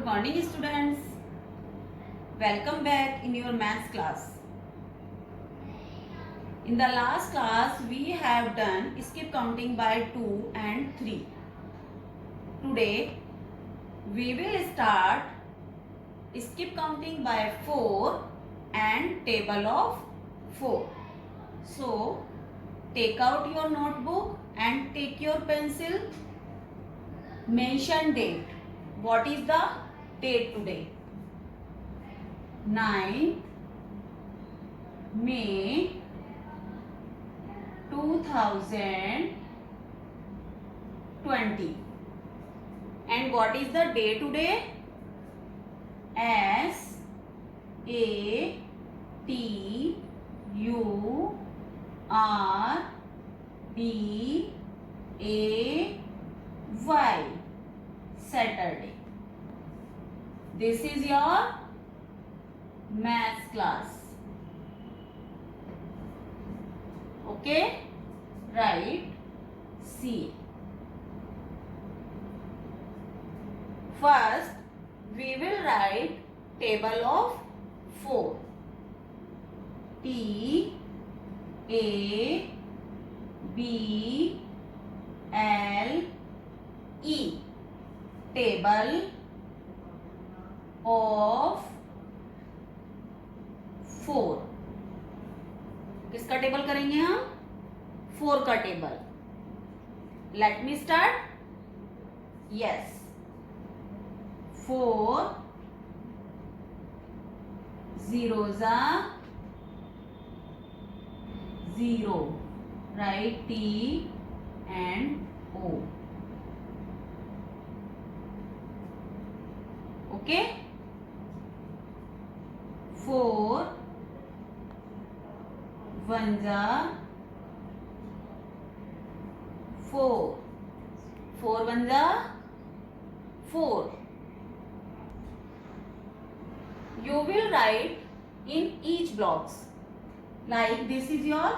morning students. Welcome back in your maths class. In the last class we have done skip counting by 2 and 3. Today we will start skip counting by 4 and table of 4. So take out your notebook and take your pencil. Mention date. What is the date today? 9 May 2020. And what is the day today? S A T U R D A Y. Saturday. This is your maths class. Okay? Write C. First, we will write table of 4. T A B L E. Table of 4. किसका table करेंगे हम? 4 का table. Let me start. Yes. 4 zeros are 0. Write T and O. Okay? 4 ones are 4. 4 ones are 4. You will write in each blocks. Like this is your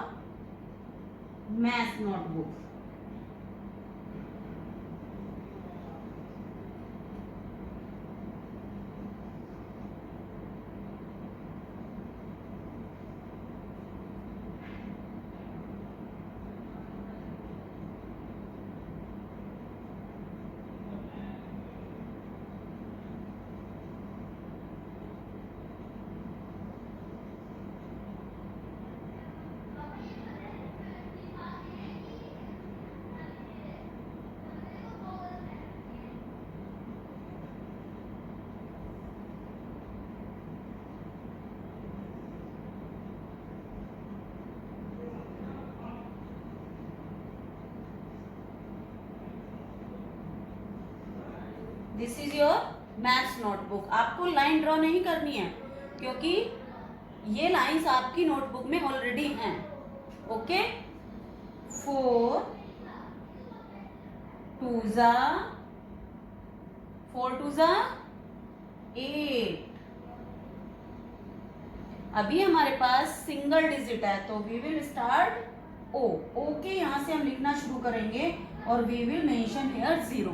math notebook. This is your maths notebook. आपको line draw नहीं करनी है क्योंकि ये lines आपकी notebook में already हैं. Okay. 4 2s 8. अभी हमारे पास सिंगल डिजिट है तो we will start O. Okay, यहां से हम लिखना शुरू करेंगे और we will mention here 0.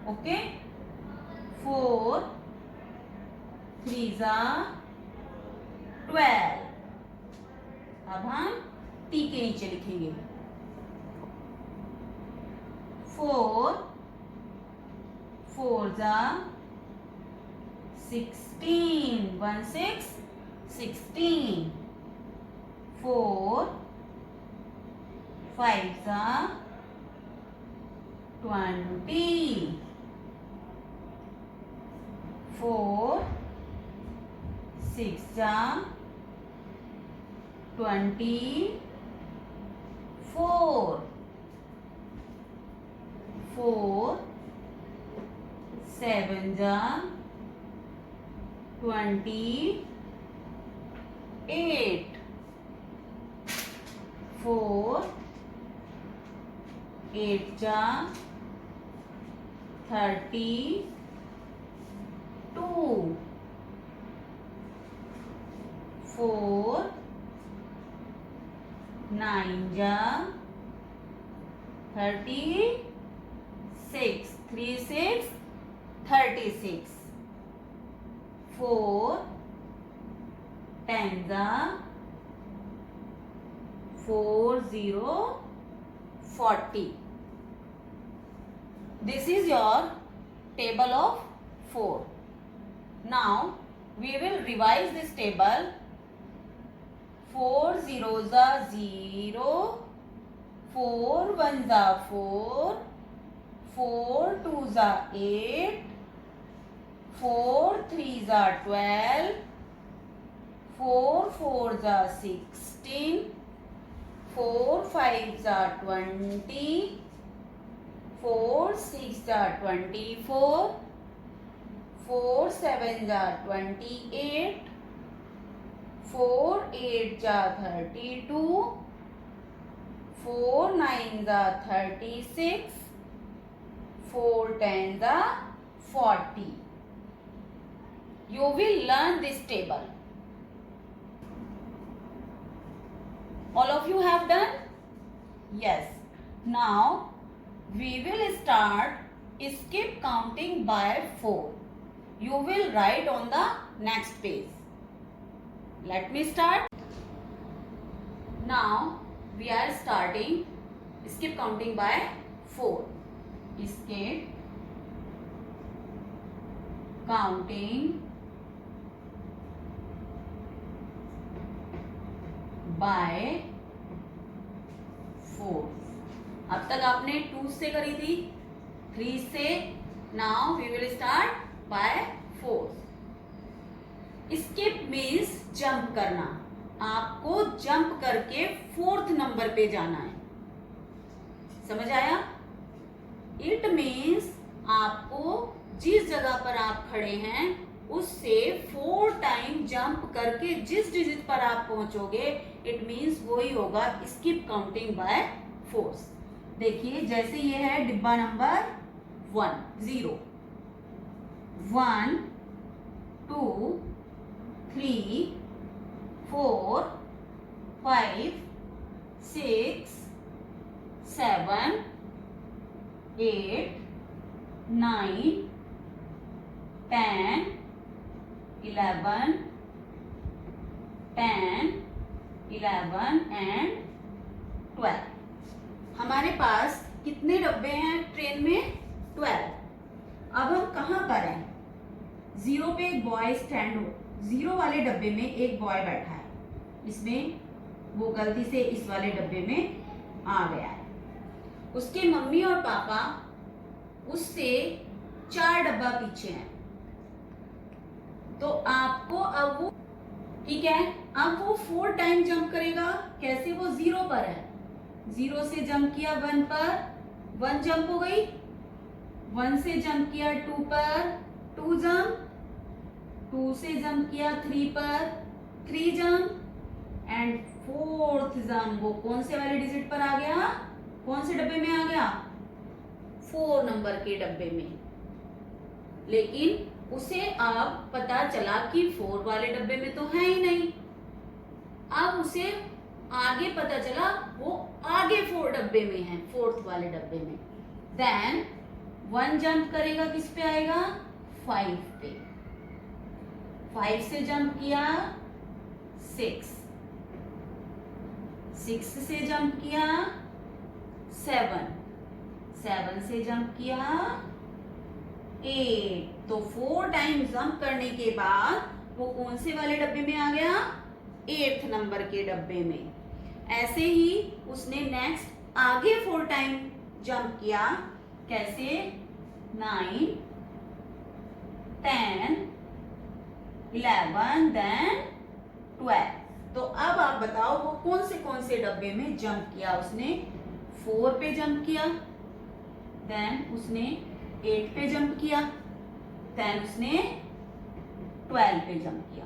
Okay. 4 3s 12. अब हम टी के नीचे लिखेंगे 4 4s 16. 1 6 16. 4 5s 20. 4 6 24. 4 7 28. 4 8 32. 4 9 36. 3 6 36. 4 10 4 0 40. This is your table of 4. Now we will revise this table. 4 zeros are 0, 4 ones are 4, 4 twos are 8, 4 threes are 12, 4 fours are 16, 4 fives are 20, 4 sixes are 24, 4 sevens are 28, 4 eights are 32, 4 nines are 36, 4 tens are 40. You will learn this table. All of you have done? Yes. Now we will start skip counting by 4. You will write on the next page. Let me start. Now we are starting skip counting by 4. Skip counting by 4. अब तक आपने 2 से करी थी, 3 से. Now we will start by 4. Skip means jump करना. आपको jump करके 4th नंबर पे जाना है. समझ आया? इट मीन्स आपको जिस जगह पर आप खड़े हैं उससे 4 टाइम जंप करके जिस डिजिट पर आप पहुंचोगे, इट मीन्स वही होगा स्किप काउंटिंग बाय 4. देखिए, जैसे ये है डिब्बा नंबर 1 0 1 2 3 4 5 6 7 8 9 10 11 10 11 एंड 12. हमारे पास कितने डब्बे हैं ट्रेन में? 12. अब हम कहाँ पर हैं? 0 पे एक बॉय स्टैंड हो. 0 वाले डब्बे में एक बॉय बैठा है. इसमें वो गलती से इस वाले डब्बे में आ गया है. उसके मम्मी और पापा उससे 4 डब्बा पीछे हैं. तो आपको अब वो, ठीक है, अब वो 4 टाइम जंप करेगा. कैसे? वो 0 पर है. 0 से जंप किया 1 पर, 1 जंप हो गई. 1 से जंप किया 2 पर, 2 जंप. 2 से जंप किया 3 पर, 3 जंप. एंड 4th जंप वो कौन से वाले डिजिट पर आ गया? कौन से डब्बे में आ गया? 4 नंबर के डब्बे में. लेकिन उसे अब पता चला कि 4 वाले डब्बे में तो है ही नहीं. अब उसे आगे पता चला वो आगे 4 डब्बे में है, 4th वाले डब्बे में. देन 1 जंप करेगा, किस पे आएगा? 5 पे. 5 से जंप किया 6, 6 से जंप किया 7, 7 से जंप किया 8. तो 4 टाइम जंप करने के बाद वो कौन से वाले डब्बे में आ गया? 8th नंबर के डब्बे में. ऐसे ही उसने नेक्स्ट आगे 4 टाइम जंप किया. कैसे? 9 10 11 देन 12. तो अब आप बताओ वो कौन से डब्बे में जंप किया? उसने 4 पे जंप किया, देन उसने 8 पे जंप किया, देन उसने 12 पे जंप किया.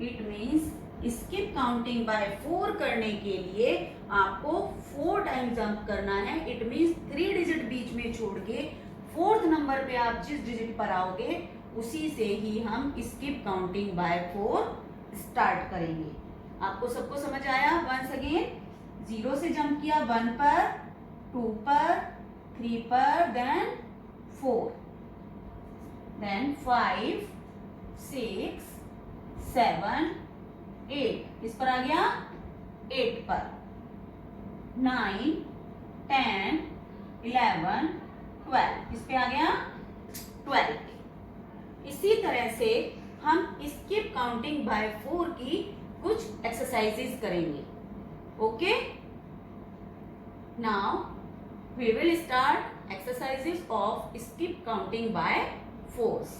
It means skip counting by 4 करने के लिए आपको 4 टाइम जंप करना है. इट मीन्स 3 डिजिट बीच में छोड़ के 4th नंबर पे आप जिस डिजिट पर आओगे उसी से ही हम स्किप काउंटिंग बाय 4 स्टार्ट करेंगे. आपको सबको समझ आया? वंस अगेन, 0 से जंप किया 1 पर, 2 पर, 3 पर, देन 4, देन 5, 6 7 8, इस पर आ गया 8 पर। 9 10 11 12, इस पे आ गया 12। इसी तरह से हम स्किप काउंटिंग बाय 4 की कुछ एक्सरसाइजेस करेंगे। Okay, now we will start exercises of skip counting by 4s।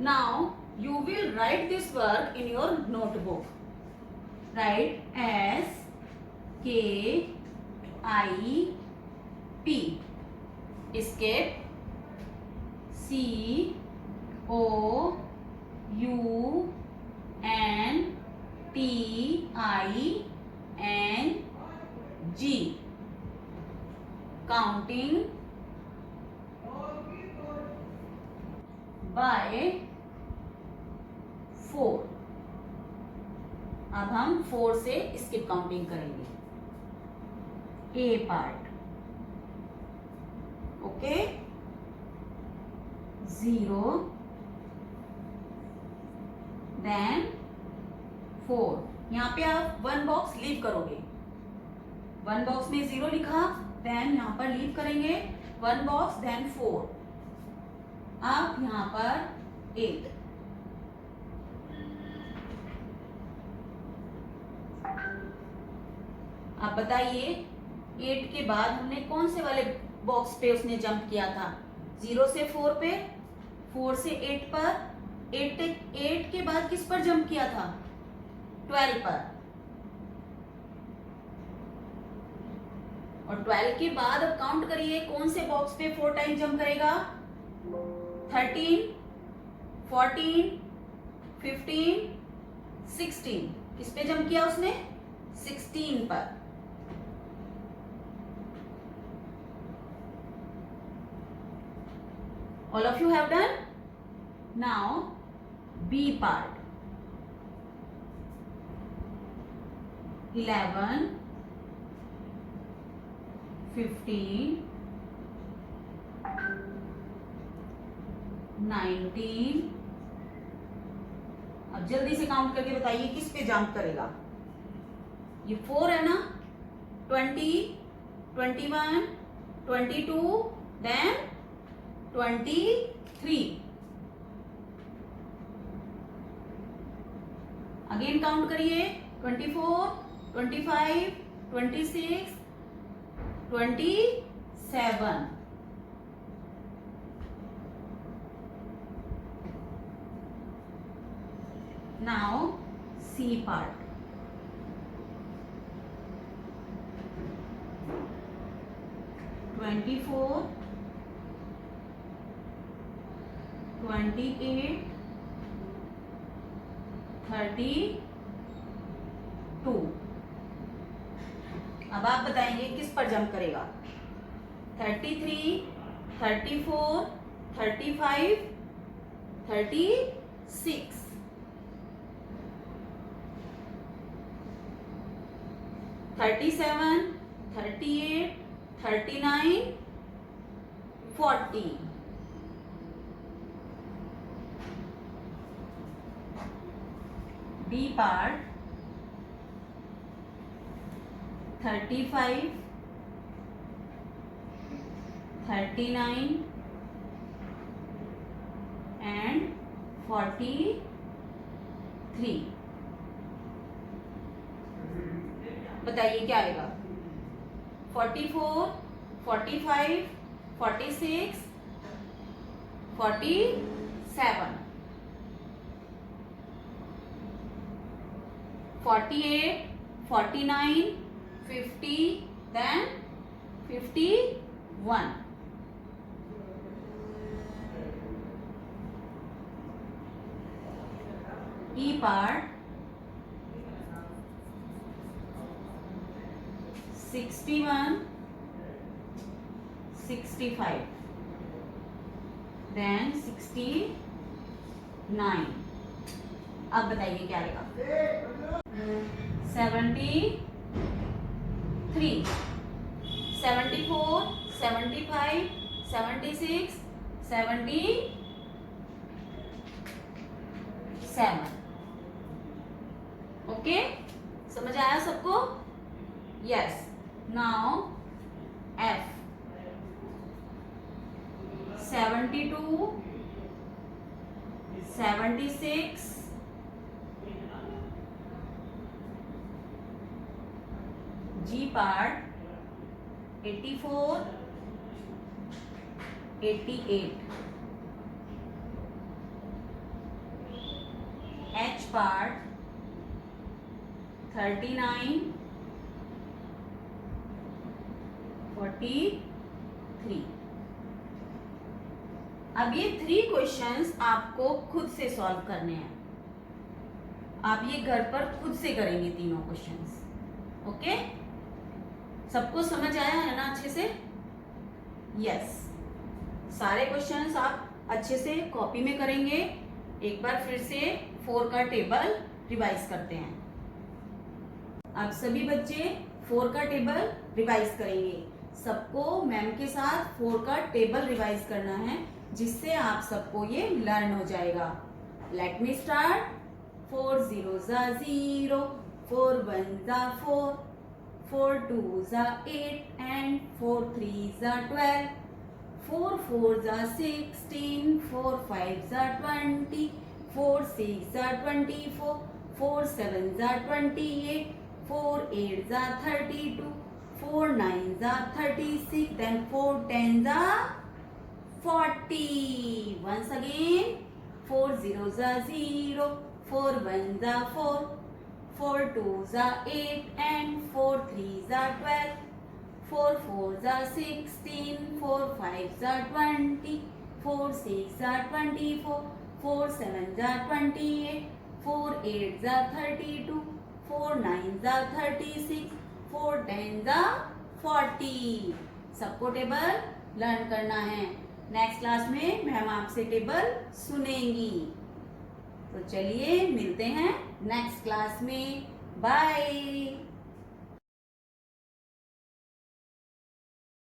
Now you will write this work in your notebook. Write S K I P, escape, C O U N T I N G, counting by 4। अब हम 4 से skip counting करेंगे। ए part, okay, 0 then 4। यहां पे आप 1 box leave करोगे। 1 box में 0 लिखा, देन यहां पर लीव करेंगे 1 बॉक्स, देन 4। अब यहां पर 8। आप बताइए 8 के बाद हमने कौन से वाले बॉक्स पे उसने जंप किया था? 0 से 4 पे, 4 से 8 पर, 8 के बाद किस पर जंप किया था? 12 पर। और 12 के बाद अब काउंट करिए कौन से बॉक्स पे 4 टाइम जंप करेगा? 13, 14, 15, 16। किस पे जंप किया उसने? 16 पर। All of you have done? Now B part. 11, 15, 19। अब जल्दी से काउंट करके बताइए किस पे जंप करेगा? ये 4 है ना? 20, 21, 22, देन 23। अगेन काउंट करिए 24, 25, 26, 27। Now C part. 24, 28, 32। अब आप बताएंगे किस पर जंप करेगा? 33, 34, 35, 36। $37, $38, $39, $40। B part 35, 39 and 43। बताइए क्या आएगा? 44, 45, 46, 47, 48, 49, 50, then 51। E part 61, 65, then 69। अब बताइए क्या आएगा? 73, 74, 75, 76, 77, 7. ओके, समझ आया सबको? Yes. Now F 72, 76, G part 84, 88, H part 39, 43. अब ये 3 क्वेश्चंस आपको खुद से सॉल्व करने हैं. आप ये घर पर खुद से करेंगे तीनों क्वेश्चंस. ओके, सबको समझ आया है ना अच्छे से? यस. सारे क्वेश्चंस आप अच्छे से कॉपी में करेंगे. एक बार फिर से 4 का टेबल रिवाइज करते हैं. आप सभी बच्चे 4 का टेबल रिवाइज करेंगे. सबको मैम के साथ 4 का टेबल रिवाइज करना है, जिससे आप सबको ये लर्न हो जाएगा. Let me start. 4 zeros are 0, 4 ones are 4, 4 twos are 8, and 4 threes are 12, 4 fours are 16, 4 fives are 20, 4 6 are 24, 4 sevens are 28, 4 eights are 32, 4 nines are 36, then 4 tens are 40. Once again, 4 zeros are 0, 4 ones are 4, 4 twos are 8, and 4 threes are 12, 4 fours are 16, 4 fives are 20, 4 6 are 24, 4 sevens are 28, 4 eights are 32, 4 nines are 36, 4 tens are 40. सबको table learn करना है. Next class में ma'am आपसे table सुनेंगी. तो चलिए मिलते हैं next class में. बाय.